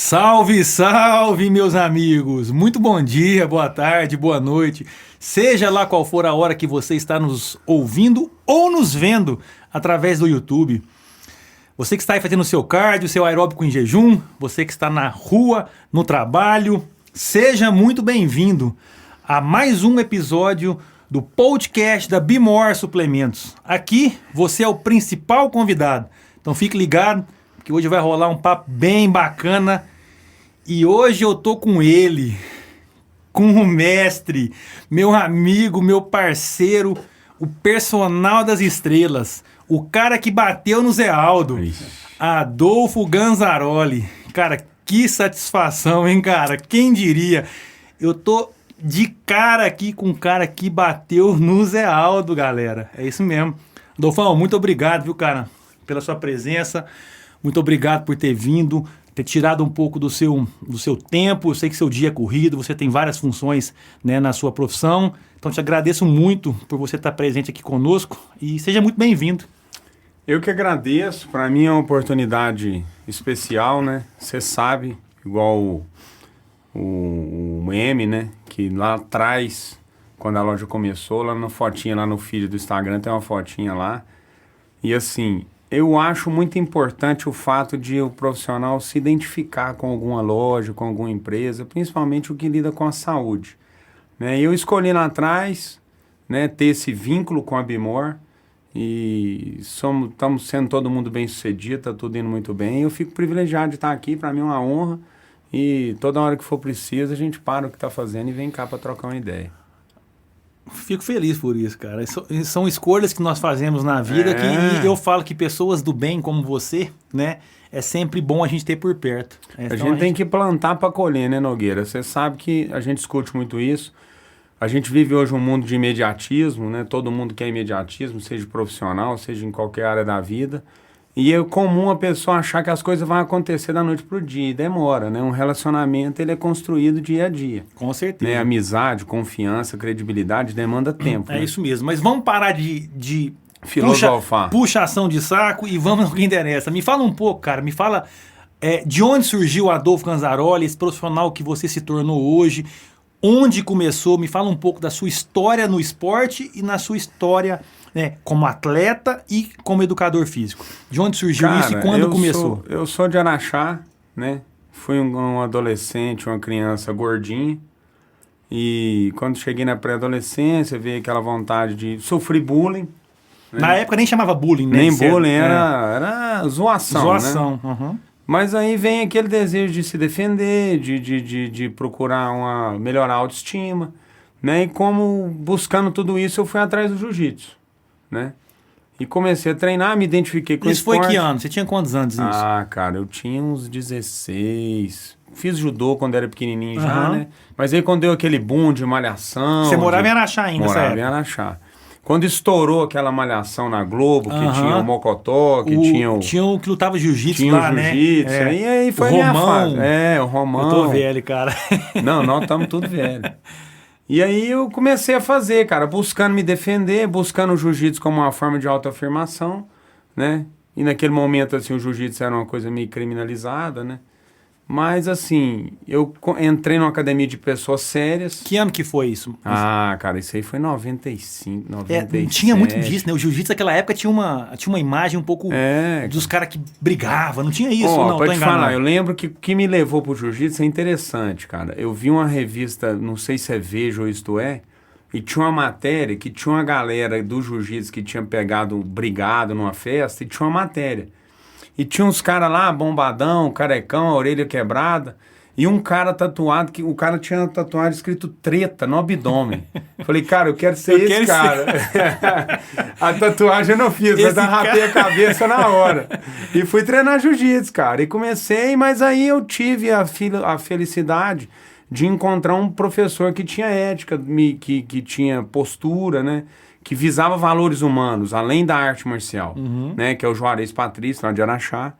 Salve, salve, meus amigos! Muito bom dia, boa tarde, boa noite. Seja lá qual for a hora que você está nos ouvindo ou nos vendo através do YouTube. Você que está aí fazendo o seu cardio, seu aeróbico em jejum, você que está na rua, no trabalho, seja muito bem-vindo a mais um episódio do podcast da Be More Suplementos. Aqui você é o principal convidado, então fique ligado que hoje vai rolar um papo bem bacana e hoje eu tô com ele, com o mestre, meu amigo, meu parceiro, o personal das estrelas, o cara que bateu no Zé Aldo, Adolfo Ganzaroli. Cara, que satisfação, hein, cara? Quem diria? Eu tô de cara aqui com um cara que bateu no Zé Aldo, galera. É isso mesmo. Adolfão, muito obrigado, viu, cara, pela sua presença. Muito obrigado por ter vindo, ter tirado um pouco do seu tempo. Eu sei que seu dia é corrido, você tem várias funções, né, na sua profissão. Então, te agradeço muito por você estar presente aqui conosco e seja muito bem-vindo. Eu que agradeço. Para mim é uma oportunidade especial, né? Você sabe, igual o M, né? Que lá atrás, quando a loja começou, lá na fotinha, lá no feed do Instagram, tem uma fotinha lá. E assim, eu acho muito importante o fato de o profissional se identificar com alguma loja, com alguma empresa, principalmente o que lida com a saúde. Né? Eu escolhi lá atrás, né, ter esse vínculo com a Be More e estamos sendo todo mundo bem sucedido, está tudo indo muito bem. Eu fico privilegiado de estar aqui, para mim é uma honra e toda hora que for preciso a gente para o que está fazendo e vem cá para trocar uma ideia. Fico feliz por isso, cara. São escolhas que nós fazemos na vida que eu falo que pessoas do bem como você, né, é sempre bom a gente ter por perto. A gente tem que plantar para colher, né, Nogueira? Você sabe que a gente discute muito isso. A gente vive hoje um mundo de imediatismo, né? Todo mundo quer imediatismo, seja profissional, seja em qualquer área da vida. E é comum a pessoa achar que as coisas vão acontecer da noite pro dia, e demora, né? Um relacionamento, ele é construído dia a dia. Com certeza. Né? Amizade, confiança, credibilidade, demanda tempo. É né? isso mesmo, mas vamos parar de filosofar. Puxação de saco e vamos no que interessa. Me fala um pouco, cara, me fala de onde surgiu o Adolfo Ganzaroli, esse profissional que você se tornou hoje, onde começou, me fala um pouco da sua história no esporte e na sua história, né, como atleta e como educador físico. De onde surgiu isso e quando começou? Eu sou de Araxá, né? Fui um adolescente, uma criança gordinha. E quando cheguei na pré-adolescência, veio aquela vontade de sofrer bullying. Né? Na época nem chamava bullying, né? Nem bullying, era zoação, zoação, né? Uhum. Mas aí vem aquele desejo de se defender, de procurar melhorar a autoestima, né? E como buscando tudo isso, eu fui atrás do jiu-jitsu, né? E comecei a treinar, me identifiquei com o esporte. Isso foi que ano? Você tinha quantos anos isso? Ah, cara, eu tinha uns 16. Fiz judô quando era pequenininho já, né? Mas aí quando deu aquele boom de malhação... Você morava em Araxá ainda, certo? Morava em Araxá. Quando estourou aquela malhação na Globo, que tinha o Mocotó, que tinha o... Tinha o que lutava jiu-jitsu tinha lá, o jiu-jitsu, né? E aí foi o a minha Romão. fase. O Romão. Eu tô velho, cara. Não, nós estamos tudo velho. E aí eu comecei a fazer, cara, buscando me defender, buscando o jiu-jitsu como uma forma de autoafirmação, né? E naquele momento, assim, o jiu-jitsu era uma coisa meio criminalizada, né? Mas, assim, eu entrei numa academia de pessoas sérias. Que ano que foi isso? Ah, cara, isso aí foi em 95, 97. Tinha muito disso, né? O jiu-jitsu naquela época tinha uma imagem um pouco dos caras que brigavam. Não tinha isso, não? Pode falar, eu lembro que o que me levou pro jiu-jitsu é interessante, cara. Eu vi uma revista, não sei se é Veja ou Isto É, e tinha uma matéria que tinha uma galera do jiu-jitsu que tinha brigado numa festa, e tinha uma matéria. E tinha uns caras lá, bombadão, carecão, a orelha quebrada. E um cara tatuado, que o cara tinha tatuagem escrito treta no abdômen. Falei, cara, eu quero ser esse cara. A tatuagem eu não fiz, mas eu rapei a cabeça na hora. E fui treinar jiu-jitsu, cara. E comecei, mas aí eu tive a felicidade de encontrar um professor que tinha ética, que tinha postura, né? Que visava valores humanos, além da arte marcial, né? Que é o Juarez Patrício, lá de Araxá.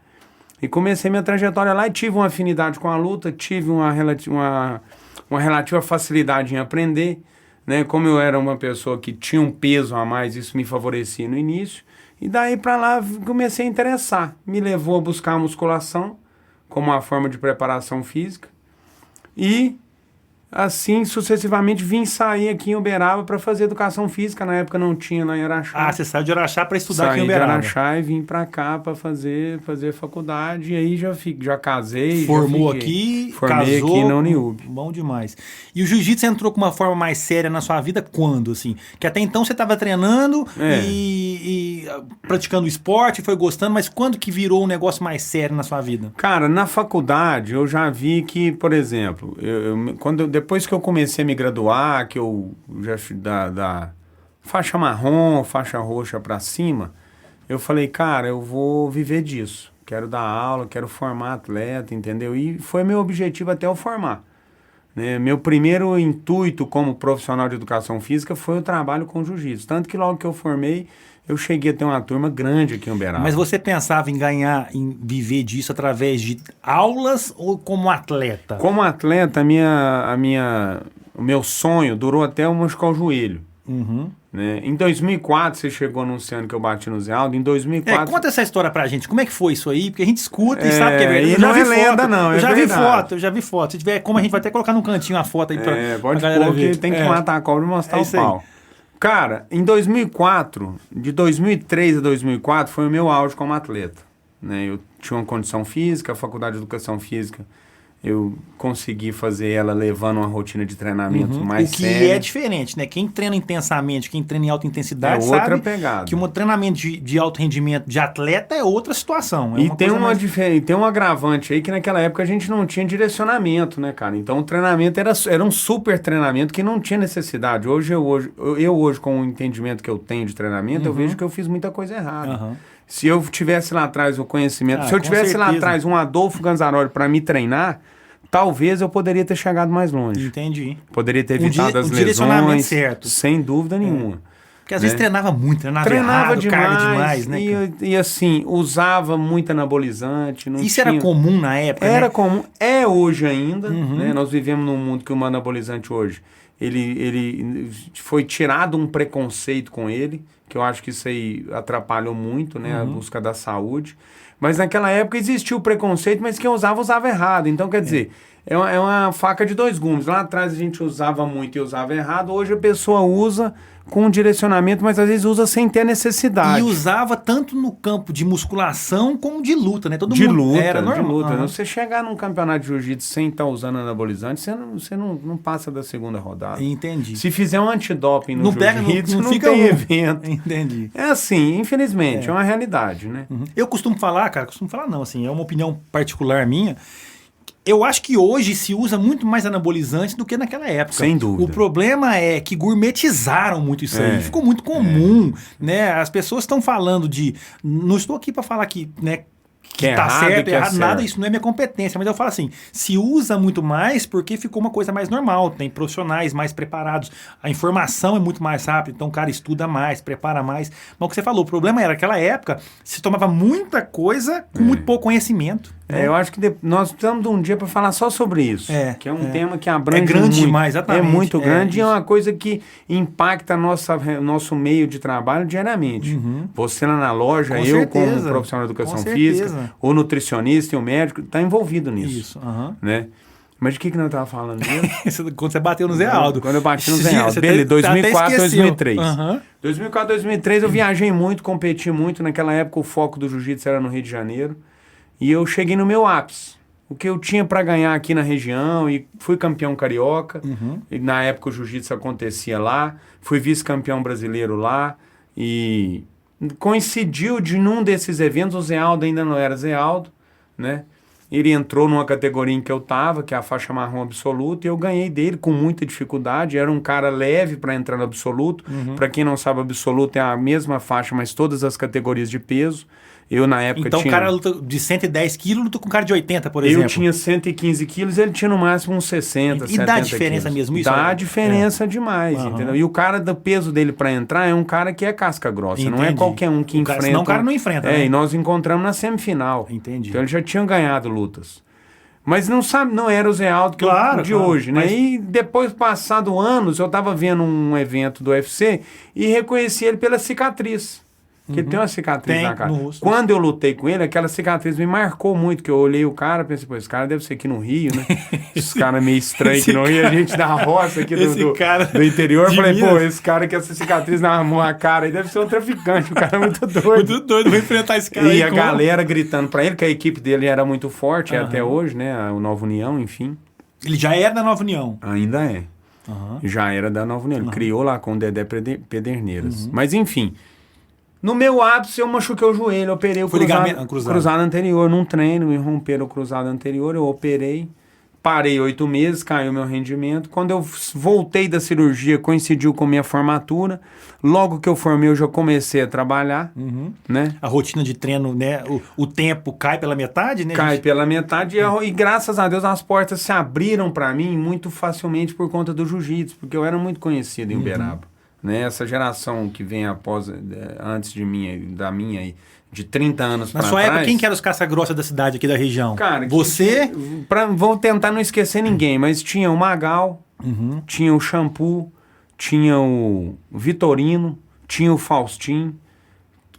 E comecei minha trajetória lá e tive uma afinidade com a luta, tive uma relativa facilidade em aprender, né? Como eu era uma pessoa que tinha um peso a mais, isso me favorecia no início. E daí pra lá comecei a interessar. Me levou a buscar a musculação, como uma forma de preparação física. E, assim, sucessivamente, vim sair aqui em Uberaba para fazer educação física. Na época não tinha lá em Araxá. Ah, você saiu de Araxá para estudar aqui em Saí de Uberaba. Araxá e vim para cá para fazer faculdade. E aí já casei. Formou já fiquei. aqui, Formei casou. aqui na Uniub. Bom demais. E o jiu-jitsu entrou com uma forma mais séria na sua vida quando, assim? Que até então você estava treinando e praticando esporte, foi gostando, mas quando que virou um negócio mais sério na sua vida? Cara, na faculdade eu já vi que, por exemplo, depois que eu comecei a me graduar, que eu já da faixa marrom, faixa roxa para cima, eu falei, cara, eu vou viver disso. Quero dar aula, quero formar atleta, entendeu? E foi meu objetivo até eu formar. Né? Meu primeiro intuito como profissional de educação física foi o trabalho com jiu-jitsu. Tanto que logo que eu formei, eu cheguei a ter uma turma grande aqui em Uberaba. Mas você pensava em ganhar, em viver disso através de aulas ou como atleta? Como atleta, o meu sonho durou até eu machucar o joelho. Uhum. Né? Em 2004, você chegou anunciando que eu bati no Zé Aldo. Em 2004... conta essa história pra gente. Como é que foi isso aí? Porque a gente escuta e sabe que é verdade. E não é lenda, não. Eu já vi foto. Se tiver como, a gente vai até colocar num cantinho a foto aí pra pode galera pôr ver. que tem que matar a cobra e mostrar o pau. Aí. Cara, em 2004, de 2003 a 2004, foi o meu auge como atleta. Né? Eu tinha uma condição física, a faculdade de educação física, eu consegui fazer ela levando uma rotina de treinamento mais séria. O que é diferente, né? Quem treina intensamente, quem treina em alta intensidade, outra sabe pegada. que um treinamento de alto rendimento de atleta é outra situação. E tem um agravante aí que naquela época a gente não tinha direcionamento, né, cara? Então o treinamento era um super treinamento que não tinha necessidade. Hoje, com o entendimento que eu tenho de treinamento, eu vejo que eu fiz muita coisa errada. Se eu tivesse lá atrás o conhecimento, se eu tivesse lá atrás um Adolfo Ganzaroli para me treinar, talvez eu poderia ter chegado mais longe. Entendi. Poderia ter evitado as lesões. Direcionamento certo. Sem dúvida nenhuma. Porque às vezes treinava muito, treinava errado, carga demais, né? E assim, usava muito anabolizante. Isso era comum na época, Era comum. É hoje ainda. Né? Nós vivemos num mundo que o anabolizante hoje, ele foi tirado um preconceito com ele, que eu acho que isso aí atrapalhou muito, né? A busca da saúde. Mas naquela época existia o preconceito, mas quem usava errado. Então, quer dizer, é uma faca de dois gumes. Lá atrás a gente usava muito e usava errado. Hoje a pessoa usa com direcionamento, mas às vezes usa sem ter necessidade. E usava tanto no campo de musculação como de luta, né? Todo de mundo luta, era normal. De luta. Você chegar num campeonato de jiu-jitsu sem estar usando anabolizante, você não passa da segunda rodada. Entendi. Se fizer um antidoping no jiu-jitsu, não fica tem evento. Entendi. É assim, infelizmente, é uma realidade, né? Eu costumo falar não, assim, é uma opinião particular minha. Eu acho que hoje se usa muito mais anabolizante do que naquela época. Sem dúvida. O problema é que gourmetizaram muito isso aí. Ficou muito comum, né? As pessoas estão falando de... Não estou aqui para falar que, né, que tá certo, errado, nada, isso não é minha competência, mas eu falo assim, se usa muito mais porque ficou uma coisa mais normal, tem profissionais mais preparados, a informação é muito mais rápida, então o cara estuda mais, prepara mais, mas o que você falou, o problema era, naquela época, se tomava muita coisa com muito pouco conhecimento. Eu acho que nós precisamos de um dia para falar só sobre isso, que é um tema que abrange muito. É grande demais, exatamente. É muito grande e é uma coisa que impacta nosso meio de trabalho diariamente. Você lá na loja, com eu certeza. como profissional de educação física, o nutricionista e o médico, está envolvido nisso. Isso, né? Mas de que nós estávamos falando mesmo? Quando você bateu no Zé Aldo. Quando eu bati no Zé Aldo. Beleza, 2004, 2003. 2004, 2003 eu viajei muito, competi muito. Naquela época o foco do jiu-jitsu era no Rio de Janeiro. E eu cheguei no meu ápice. O que eu tinha para ganhar aqui na região, e fui campeão carioca. E na época o jiu-jitsu acontecia lá. Fui vice-campeão brasileiro lá. E coincidiu de num desses eventos, o Zé Aldo ainda não era Zé Aldo, né? Ele entrou numa categoria em que eu tava, que é a faixa marrom absoluta, e eu ganhei dele com muita dificuldade. Era um cara leve para entrar no absoluto. Para quem não sabe, absoluto é a mesma faixa, mas todas as categorias de peso. Eu, na época, então, o cara luta de 110 quilos luta com um cara de 80, por exemplo. Eu tinha 115 quilos, ele tinha no máximo uns 60, 70 dá diferença quilos. mesmo isso? Dá diferença demais, entendeu? E o cara do peso dele para entrar é um cara que é casca grossa, não é qualquer um que enfrenta. Senão o cara não enfrenta, né? E nós encontramos na semifinal. Entendi. Então, eles já tinham ganhado lutas. Mas não era o Zé Aldo de hoje, né? Mas... E depois, passado anos, eu estava vendo um evento do UFC e reconheci ele pela cicatriz. Porque ele tem uma cicatriz Tem, na cara. no rosto. Quando eu lutei com ele, aquela cicatriz me marcou muito, que eu olhei o cara e pensei, pô, esse cara deve ser aqui no Rio, né? Esses caras meio estranhos que no Rio, a gente da roça aqui do interior. Eu falei, pô, Minas. esse cara com essa cicatriz na cara aí deve ser um traficante, o cara é muito doido. Muito doido, vou enfrentar esse cara aí. E a galera gritando pra ele, que a equipe dele era muito forte, até hoje, né? O Nova União, enfim. Ele já era da Nova União. Ainda é. Já era da Nova União. Ele criou lá com o Dedé Pederneiras. Mas, enfim... No meu ápice, eu machuquei o joelho, operei o cruzado anterior, num treino, me romperam o cruzado anterior, eu operei, parei 8 meses, caiu meu rendimento. Quando eu voltei da cirurgia, coincidiu com minha formatura. Logo que eu formei, eu já comecei a trabalhar, né? A rotina de treino, né? O tempo cai pela metade, né? Cai pela metade e graças a Deus as portas se abriram para mim muito facilmente por conta do jiu-jitsu, porque eu era muito conhecido em Uberaba. Né? Essa geração que vem antes de mim, da minha aí, de 30 anos para trás... Na sua época, quem que era os caça-grossa da cidade aqui da região? Cara, você... Vou tentar não esquecer ninguém, mas tinha o Magal, tinha o Shampoo, tinha o Vitorino, tinha o Faustin,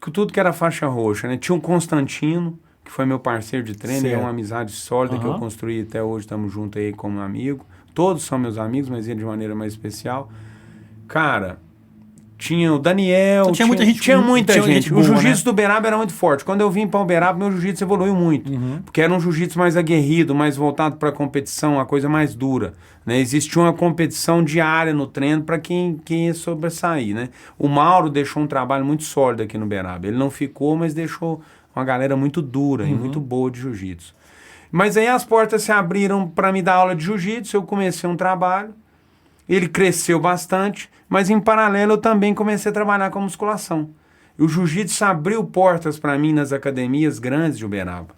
tudo que era faixa roxa, né? Tinha o Constantino, que foi meu parceiro de treino, é uma amizade sólida que eu construí até hoje, estamos juntos aí como amigo. Todos são meus amigos, mas ele de maneira mais especial. Cara... Tinha o Daniel, então, tinha muita gente. O jiu-jitsu do Uberaba era muito forte. Quando eu vim para o Uberaba, meu jiu-jitsu evoluiu muito. Porque era um jiu-jitsu mais aguerrido, mais voltado para a competição, uma coisa mais dura. Né? Existia uma competição diária no treino para quem ia sobressair. Né? O Mauro deixou um trabalho muito sólido aqui no Uberaba. Ele não ficou, mas deixou uma galera muito dura e muito boa de jiu-jitsu. Mas aí as portas se abriram para me dar aula de jiu-jitsu, eu comecei um trabalho. Ele cresceu bastante, mas em paralelo eu também comecei a trabalhar com musculação. E o jiu-jitsu abriu portas para mim nas academias grandes de Uberaba.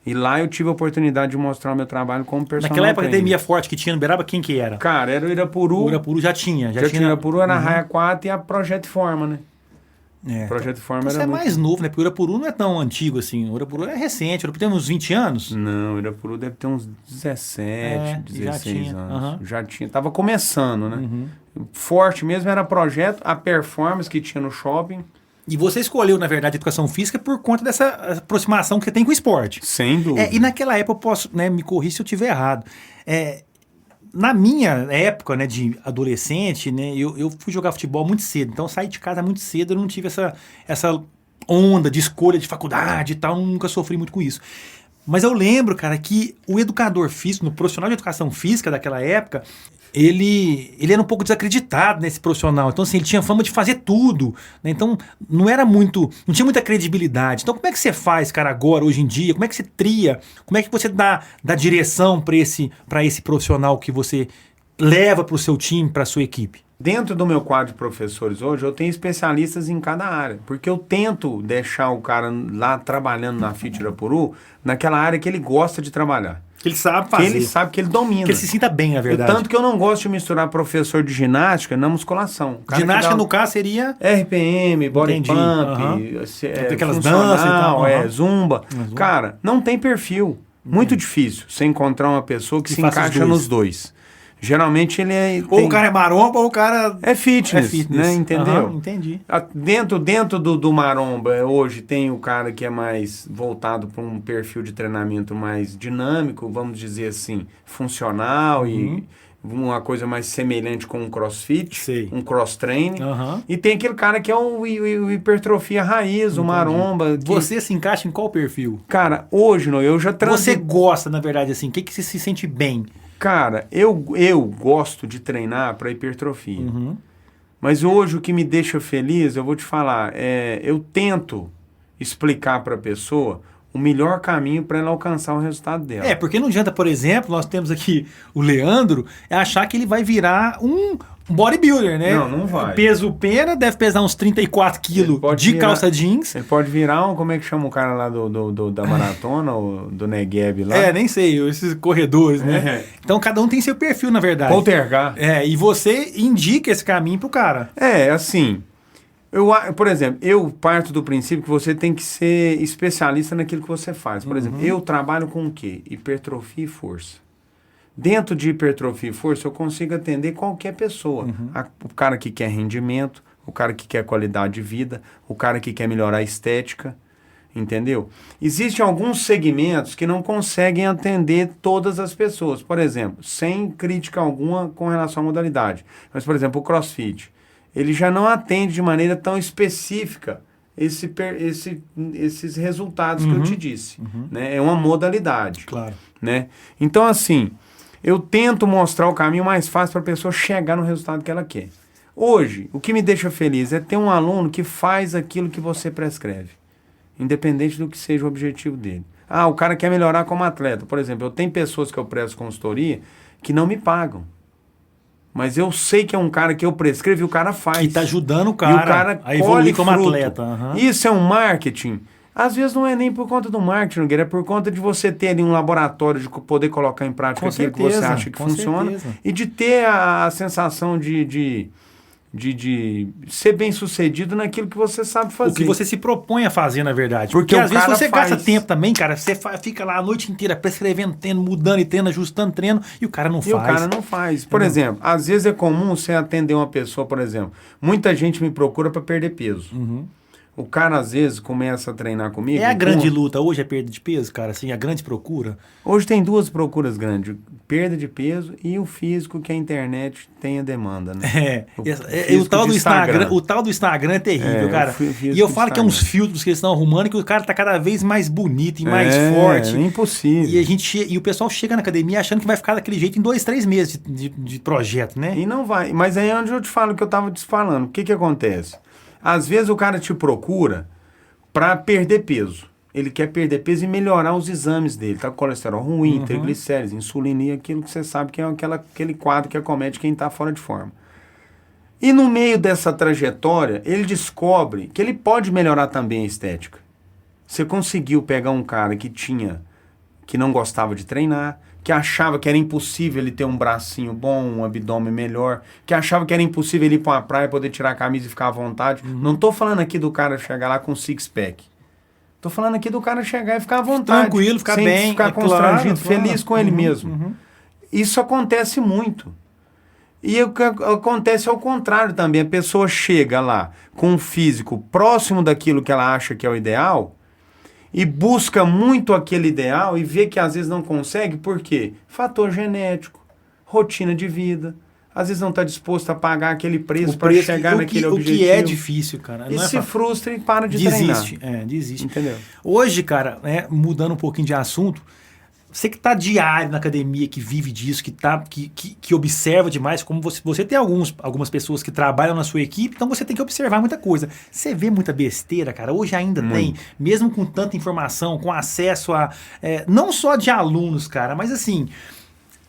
E lá eu tive a oportunidade de mostrar o meu trabalho como personal Naquela época, a trainer. academia forte que tinha no Uberaba, quem que era? Cara, era o Irapuru. O Irapuru já tinha. Já tinha o Irapuru, era a Raia 4 e a Projeto Forma, né? O Projeto Forma então era você é muito... mais novo, né? Porque o Irapuru não é tão antigo assim. O Irapuru é recente. O Irapuru tem uns 20 anos? Não, o Irapuru deve ter uns 17, 16 anos. Já tinha. Tava começando, né? Forte mesmo era Projeto, a Performance que tinha no shopping. E você escolheu, na verdade, a educação física por conta dessa aproximação que você tem com o esporte. Sem dúvida. E naquela época, eu posso, né, me corrigir se eu estiver errado. Na minha época, né, de adolescente, né, eu fui jogar futebol muito cedo. Então, eu saí de casa muito cedo, eu não tive essa onda de escolha de faculdade e tal, nunca sofri muito com isso. Mas eu lembro, cara, que o educador físico, no profissional de educação física daquela época, ele era um pouco desacreditado nesse profissional. Então, assim, ele tinha fama de fazer tudo, né? Então, não tinha muita credibilidade. Então, como é que você faz, cara, agora, hoje em dia? Como é que você tria? Como é que você dá direção para esse profissional que você leva para o seu time, para a sua equipe? Dentro do meu quadro de professores hoje, eu tenho especialistas em cada área. Porque eu tento deixar o cara lá trabalhando na FIT Irapuru naquela área que ele gosta de trabalhar. Que ele sabe fazer. Que ele sabe, que ele domina. Que ele se sinta bem, na verdade. Tanto que eu não gosto de misturar professor de ginástica na musculação. Ginástica, no caso, seria... RPM, body pump, aquelas danças e tal. Zumba. Cara, não tem perfil. Muito difícil você encontrar uma pessoa que se encaixa nos dois. Geralmente ele é... Ou o cara é maromba ou o cara... É fitness, né? Entendeu? Entendi. Dentro do maromba, hoje tem o cara que é mais voltado para um perfil de treinamento mais dinâmico, vamos dizer assim, funcional e uma coisa mais semelhante com um crossfit, um cross-training. E tem aquele cara que é o hipertrofia raiz, o maromba. Você se encaixa em qual perfil? Cara, hoje eu já Você gosta, na verdade, assim, o que você se sente bem? Cara, eu gosto de treinar para hipertrofia. Mas hoje o que me deixa feliz, eu vou te falar, eu tento explicar para a pessoa o melhor caminho para ela alcançar o resultado dela. Porque não adianta, por exemplo, nós temos aqui o Leandro, achar que ele vai virar um bodybuilder, né? Não vai. Peso pena, deve pesar uns 34 quilos de calça jeans. Ele pode virar como é que chama o cara lá da maratona, do Negev lá? Nem sei, esses corredores, né? Então cada um tem seu perfil, na verdade. Poltergar. E você indica esse caminho pro cara. Assim, por exemplo, eu parto do princípio que você tem que ser especialista naquilo que você faz. Por exemplo, eu trabalho com o quê? Hipertrofia e força. Dentro de hipertrofia e força, eu consigo atender qualquer pessoa. O cara que quer rendimento, o cara que quer qualidade de vida, o cara que quer melhorar a estética, entendeu? Existem alguns segmentos que não conseguem atender todas as pessoas. Por exemplo, sem crítica alguma com relação à modalidade. Mas, por exemplo, o CrossFit, ele já não atende de maneira tão específica esses resultados que eu te disse. Né? É uma modalidade. Claro. Né? Então, assim, eu tento mostrar o caminho mais fácil para a pessoa chegar no resultado que ela quer. Hoje, o que me deixa feliz é ter um aluno que faz aquilo que você prescreve, independente do que seja o objetivo dele. Ah, o cara quer melhorar como atleta. Por exemplo, eu tenho pessoas que eu presto consultoria que não me pagam. Mas eu sei que é um cara que eu prescrevo e o cara faz. Que tá ajudando o E o cara a evoluir como fruto. atleta. Uhum. Isso é um marketing. Às vezes não é nem por conta do marketing, Nogueira, é por conta de você ter ali um laboratório de poder colocar em prática Com aquilo certeza, que você acha que com funciona. certeza. E de ter a sensação de ser bem sucedido naquilo que você sabe fazer. O que você se propõe a fazer, na verdade. Porque Porque às o vezes cara você faz. gasta tempo também, cara. Você fica lá a noite inteira prescrevendo treino, mudando e treino, ajustando treino, e o cara não E faz. o cara não faz. Por exemplo, às vezes é comum você atender uma pessoa, por exemplo, muita gente me procura para perder peso. O cara, às vezes, começa a treinar comigo. É a grande luta hoje, é perda de peso, cara, assim, a grande procura. Hoje tem duas procuras grandes, perda de peso e o físico que a internet tem a demanda, né? O tal do Instagram, o tal do Instagram é terrível, cara. E eu falo que é uns filtros que eles estão arrumando que o cara tá cada vez mais bonito e mais forte. É impossível. E o pessoal chega na academia achando que vai ficar daquele jeito em 2, 3 meses de projeto, né? E não vai. Mas aí é onde eu te falo que eu tava te falando. O que acontece? Às vezes o cara te procura para perder peso. Ele quer perder peso e melhorar os exames dele. Tá com colesterol ruim, triglicérides, insulina e aquilo que você sabe que é aquele quadro que acomete quem está fora de forma. E no meio dessa trajetória, ele descobre que ele pode melhorar também a estética. Você conseguiu pegar um cara que não gostava de treinar, que achava que era impossível ele ter um bracinho bom, um abdômen melhor, que achava que era impossível ele ir para uma praia, poder tirar a camisa e ficar à vontade. Não tô falando aqui do cara chegar lá com six-pack. Tô falando aqui do cara chegar e ficar à vontade. Tranquilo, ficar sem bem. ficar constrangido, claro. feliz com ele mesmo. Isso acontece muito. E o que acontece ao contrário também. A pessoa chega lá com um físico próximo daquilo que ela acha que é o ideal e busca muito aquele ideal e vê que às vezes não consegue. Por quê? Fator genético, rotina de vida. Às vezes não está disposto a pagar aquele preço para chegar naquele objetivo. O que é difícil, cara. E se frustra e para de treinar. Desiste. Entendeu? Hoje, cara, mudando um pouquinho de assunto, você que está diário na academia, que vive disso, que observa demais, como você tem algumas pessoas que trabalham na sua equipe, então você tem que observar muita coisa. Você vê muita besteira, cara. Hoje ainda tem, mesmo com tanta informação, com acesso a... não só de alunos, cara, mas assim...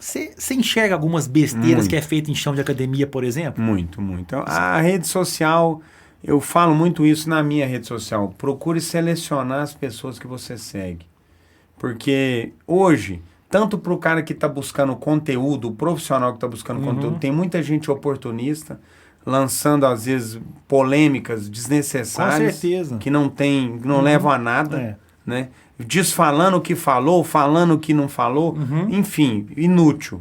Você enxerga algumas besteiras que é feita em chão de academia, por exemplo? Muito. A rede social, eu falo muito isso na minha rede social. Procure selecionar as pessoas que você segue. Porque hoje, tanto para o cara que está buscando conteúdo, o profissional que está buscando conteúdo, tem muita gente oportunista, lançando às vezes polêmicas desnecessárias. Com certeza. Que não levam a nada, né? Desfalando o que falou, falando o que não falou, enfim, inútil.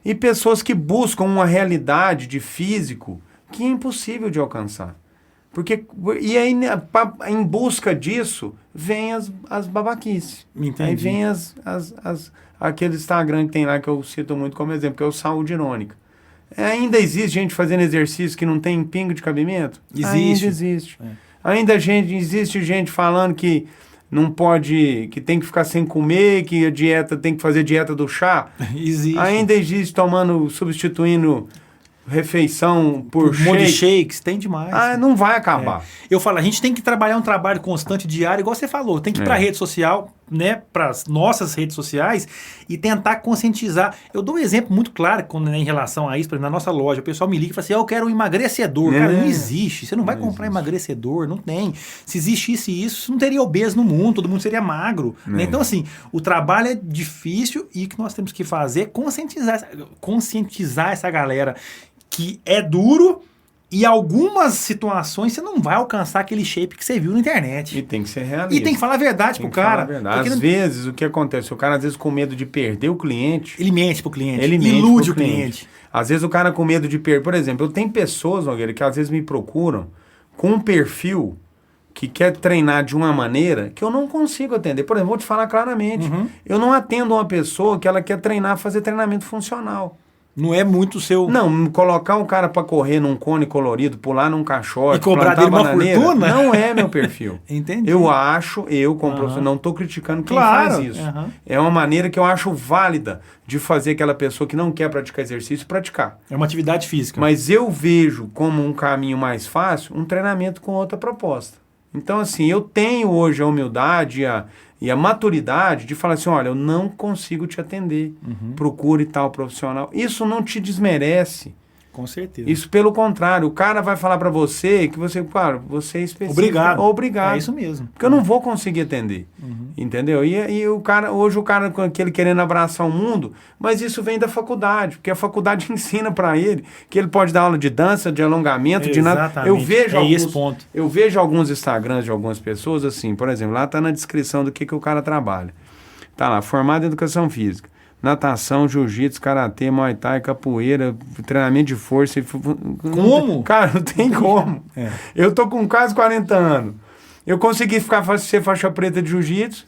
E pessoas que buscam uma realidade de físico que é impossível de alcançar. E aí, em busca disso, vem as babaquices. Entendi. Aí vem aquele Instagram que tem lá, que eu cito muito como exemplo, que é o Saúde Irônica. Ainda existe gente fazendo exercício que não tem pingo de cabimento? Existe. Ainda existe. Ainda existe gente falando que não pode, que tem que ficar sem comer, que a dieta tem que fazer dieta do chá. Existe. Ainda existe substituindo refeição por um monte de shakes, tem demais. Não vai acabar. Eu falo, a gente tem que trabalhar um trabalho constante, diário, igual você falou. Tem que ir para a rede social, né, para as nossas redes sociais e tentar conscientizar. Eu dou um exemplo muito claro em relação a isso. Por exemplo, na nossa loja, o pessoal me liga e fala assim, eu quero um emagrecedor. Cara, não existe. Você não vai comprar emagrecedor, não tem. Se existisse isso, não teria obeso no mundo, todo mundo seria magro. Né? Então, assim, o trabalho é difícil e o que nós temos que fazer é conscientizar essa galera que é duro, E algumas situações você não vai alcançar aquele shape que você viu na internet. E tem que ser realista. E tem que falar a verdade pro cara. Às vezes, o que acontece? O cara, às vezes, com medo de perder o cliente... Ele mente pro cliente. Ele mente ilude pro o cliente. Às vezes, o cara com medo de perder... Por exemplo, eu tenho pessoas, Nogueira, que às vezes me procuram com um perfil que quer treinar de uma maneira que eu não consigo atender. Por exemplo, vou te falar claramente. Eu não atendo uma pessoa que ela quer treinar, fazer treinamento funcional. Não é muito seu... Não, colocar um cara pra correr num cone colorido, pular num caixote, e cobrar dele uma fortuna? Não é meu perfil. Entendi. Eu acho, como professor, não estou criticando quem faz isso. É uma maneira que eu acho válida de fazer aquela pessoa que não quer praticar exercício praticar. É uma atividade física. Mas eu vejo como um caminho mais fácil um treinamento com outra proposta. Então, assim, eu tenho hoje a humildade e a maturidade de falar assim, olha, eu não consigo te atender, procure tal profissional. Isso não te desmerece. Com certeza. Isso pelo contrário, o cara vai falar pra você que você, claro, você é específico. Obrigado. Obrigado. É isso mesmo. Porque eu não vou conseguir atender. Entendeu? E o cara, hoje o cara com aquele querendo abraçar o mundo, mas isso vem da faculdade, porque a faculdade ensina pra ele que ele pode dar aula de dança, de alongamento, de nada. Eu vejo esse ponto. Eu vejo alguns Instagrams de algumas pessoas assim, por exemplo, lá tá na descrição do que o cara trabalha. Tá lá, formado em educação física. Natação, jiu-jitsu, karatê, muay thai, capoeira, treinamento de força. Como? Cara, não tem como. Eu tô com quase 40 anos. Eu consegui ser faixa preta de jiu-jitsu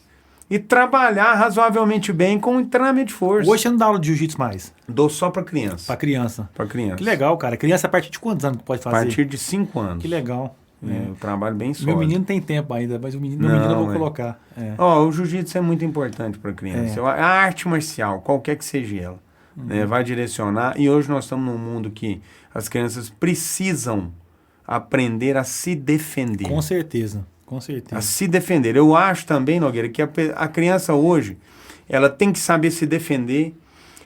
e trabalhar razoavelmente bem com treinamento de força. Hoje você não dá aula de jiu-jitsu mais? Dou só pra criança. Pra criança. Pra criança. Que legal, cara. Criança a partir de quantos anos pode fazer? A partir de 5 anos. Que legal. Eu trabalho bem sólido. Meu menino tem tempo ainda, mas o menino eu vou colocar. O jiu-jitsu é muito importante para criança. A arte marcial, qualquer que seja ela, vai direcionar. E hoje nós estamos num mundo que as crianças precisam aprender a se defender. Com certeza, com certeza. A se defender. Eu acho também, Nogueira, que a criança hoje, ela tem que saber se defender.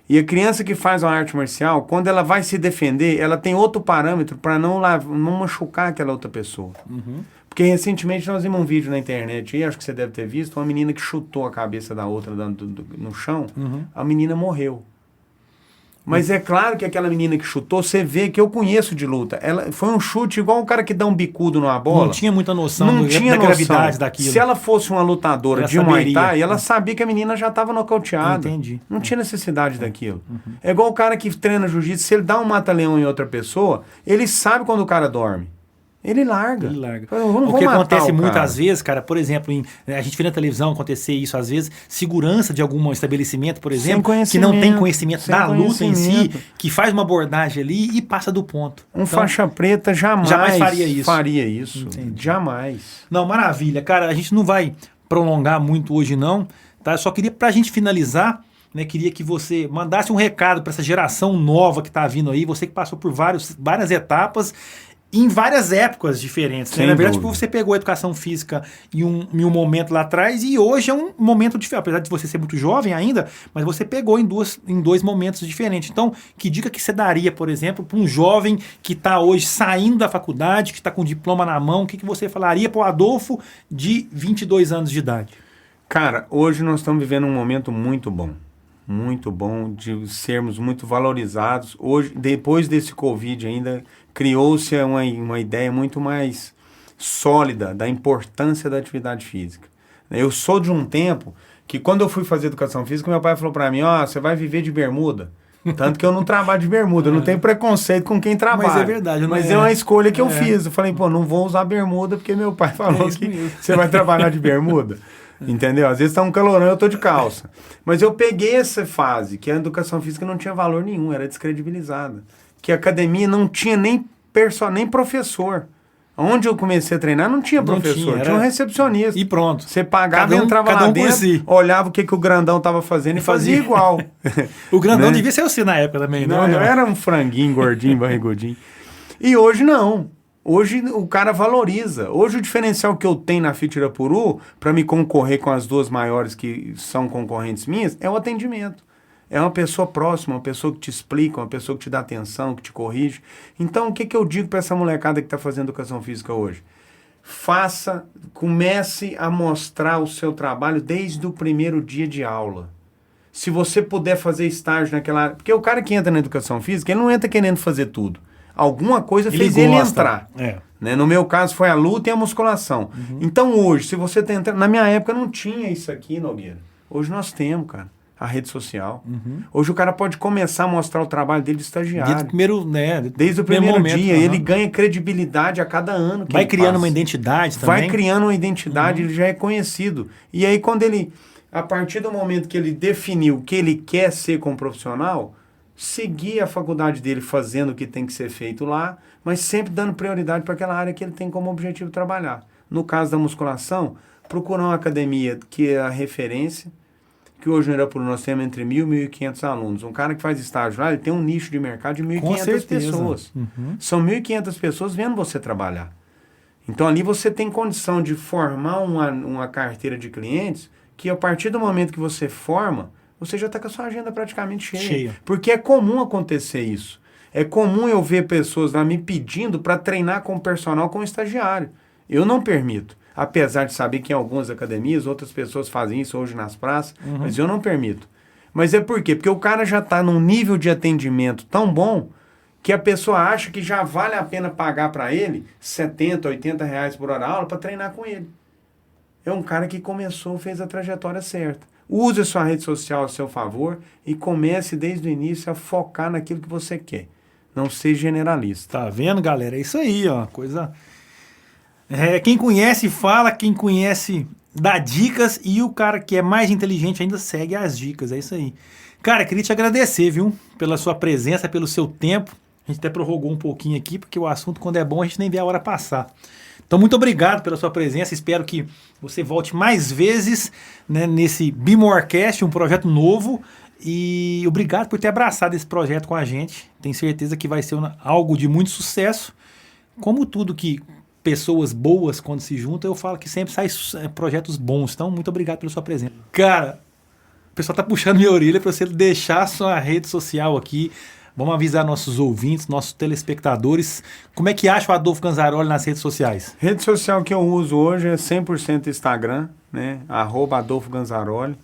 E a criança que faz uma arte marcial, quando ela vai se defender, ela tem outro parâmetro para não machucar aquela outra pessoa. Porque recentemente nós vimos um vídeo na internet, e acho que você deve ter visto, uma menina que chutou a cabeça da outra no chão, a menina morreu. Mas é claro que aquela menina que chutou, você vê que eu conheço de luta. Ela foi um chute igual o cara que dá um bicudo numa bola. Não tinha muita noção da gravidade daquilo. Se ela fosse uma lutadora de Muay Thai, ela sabia que a menina já estava nocauteada. Entendi. Não tinha necessidade daquilo. É igual o cara que treina jiu-jitsu, se ele dá um mata-leão em outra pessoa, ele sabe quando o cara dorme. Ele larga. O que acontece muitas vezes, cara, por exemplo, a gente vê na televisão acontecer isso às vezes, segurança de algum estabelecimento, por exemplo, que não tem conhecimento da luta em si, que faz uma abordagem ali e passa do ponto. Então, faixa preta jamais faria isso. Entendi. Jamais. Não, maravilha. Cara, a gente não vai prolongar muito hoje não, tá? Eu só queria, pra gente finalizar, né, queria que você mandasse um recado para essa geração nova que tá vindo aí, você que passou por várias etapas, em várias épocas diferentes. Né? Na verdade, tipo, você pegou a educação física em um momento lá atrás e hoje é um momento diferente. Apesar de você ser muito jovem ainda, mas você pegou em dois momentos diferentes. Então, que dica que você daria, por exemplo, para um jovem que está hoje saindo da faculdade, que está com o diploma na mão, o que você falaria para o Adolfo de 22 anos de idade? Cara, hoje nós estamos vivendo um momento muito bom de sermos muito valorizados. Hoje, depois desse Covid ainda, criou-se uma ideia muito mais sólida da importância da atividade física. Eu sou de um tempo que quando eu fui fazer educação física, meu pai falou para mim, você vai viver de bermuda. Tanto que eu não trabalho de bermuda, eu não tenho preconceito com quem trabalha. Mas é verdade. Mas é uma escolha que eu fiz. Eu falei, não vou usar bermuda porque meu pai falou que você vai trabalhar de bermuda. Entendeu? Às vezes tá um calorão e eu tô de calça. Mas eu peguei essa fase, que a educação física não tinha valor nenhum, era descredibilizada. Que a academia não tinha nem professor. Onde eu comecei a treinar não tinha professor, tinha um recepcionista. E pronto. Você pagava, entrava lá dentro, olhava o que o grandão tava fazendo e fazia igual. O grandão devia ser você na época também, não? Eu era um franguinho, gordinho, barrigudinho. E hoje não. Hoje o cara valoriza. Hoje o diferencial que eu tenho na Fit Irapuru, para me concorrer com as duas maiores que são concorrentes minhas, é o atendimento. É uma pessoa próxima, uma pessoa que te explica, uma pessoa que te dá atenção, que te corrige. Então, o que eu digo para essa molecada que está fazendo educação física hoje? Comece a mostrar o seu trabalho desde o primeiro dia de aula. Se você puder fazer estágio naquela área... Porque o cara que entra na educação física, ele não entra querendo fazer tudo. Alguma coisa Ele fez ele gosta. entrar. É. Né? No meu caso foi a luta e a musculação. Então hoje, se você tá entrando... Na minha época não tinha isso aqui, Nogueira. Hoje nós temos, cara, a rede social. Hoje o cara pode começar a mostrar o trabalho dele de estagiário. Desde o primeiro, né? Desde o primeiro momento, dia. aham. Ele ganha credibilidade a cada ano que Vai ele criando passa. uma identidade também. Vai criando uma identidade, ele já é conhecido. E aí quando ele... A partir do momento que ele definiu o que ele quer ser como profissional, seguir a faculdade dele fazendo o que tem que ser feito lá, mas sempre dando prioridade para aquela área que ele tem como objetivo trabalhar. No caso da musculação, procurar uma academia que é a referência, que hoje no Irapuru nós temos entre 1.000 e 1.500 alunos. Um cara que faz estágio lá, ele tem um nicho de mercado de 1.500 pessoas. São 1.500 pessoas vendo você trabalhar. Então ali você tem condição de formar uma carteira de clientes que a partir do momento que você forma, você já está com a sua agenda praticamente cheia. Porque é comum acontecer isso. É comum eu ver pessoas lá me pedindo para treinar com personal com estagiário. Eu não permito. Apesar de saber que em algumas academias, outras pessoas fazem isso hoje nas praças, mas eu não permito. Mas é por quê? Porque o cara já está num nível de atendimento tão bom que a pessoa acha que já vale a pena pagar para ele 70, 80 reais por hora aula para treinar com ele. É um cara que começou, fez a trajetória certa. Use a sua rede social a seu favor e comece desde o início a focar naquilo que você quer. Não seja generalista. Tá vendo, galera? É isso aí, ó. Coisa... quem conhece fala, quem conhece dá dicas e o cara que é mais inteligente ainda segue as dicas. É isso aí. Cara, queria te agradecer, viu? Pela sua presença, pelo seu tempo. A gente até prorrogou um pouquinho aqui, porque o assunto, quando é bom, a gente nem vê a hora passar. Então, muito obrigado pela sua presença. Espero que você volte mais vezes, né, nesse Bimorecast, um projeto novo. E obrigado por ter abraçado esse projeto com a gente. Tenho certeza que vai ser algo de muito sucesso. Como tudo que pessoas boas, quando se juntam, eu falo que sempre sai projetos bons. Então, muito obrigado pela sua presença. Cara, o pessoal tá puxando minha orelha para você deixar a sua rede social aqui. Vamos avisar nossos ouvintes, nossos telespectadores. Como é que acha o Adolfo Ganzaroli nas redes sociais? Rede social que eu uso hoje é 100% Instagram, né? @Adolfo Ganzaroli.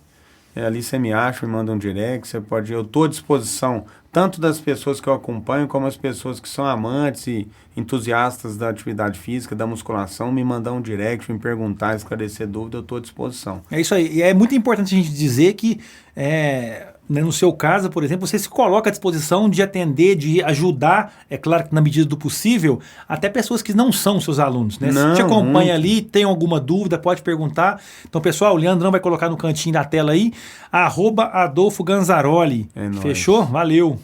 Ali você me acha, me manda um direct, você pode... Eu estou à disposição tanto das pessoas que eu acompanho, como as pessoas que são amantes e entusiastas da atividade física, da musculação, me mandar um direct, me perguntar, esclarecer dúvida, eu estou à disposição. É isso aí. E é muito importante a gente dizer que, né, no seu caso, por exemplo, você se coloca à disposição de atender, de ajudar, é claro que na medida do possível, até pessoas que não são seus alunos, né? Não, se te acompanha muito. ali, tem alguma dúvida, pode perguntar. Então, pessoal, o Leandrão vai colocar no cantinho da tela aí, @Adolfo Ganzaroli. É nóis. Fechou? Valeu!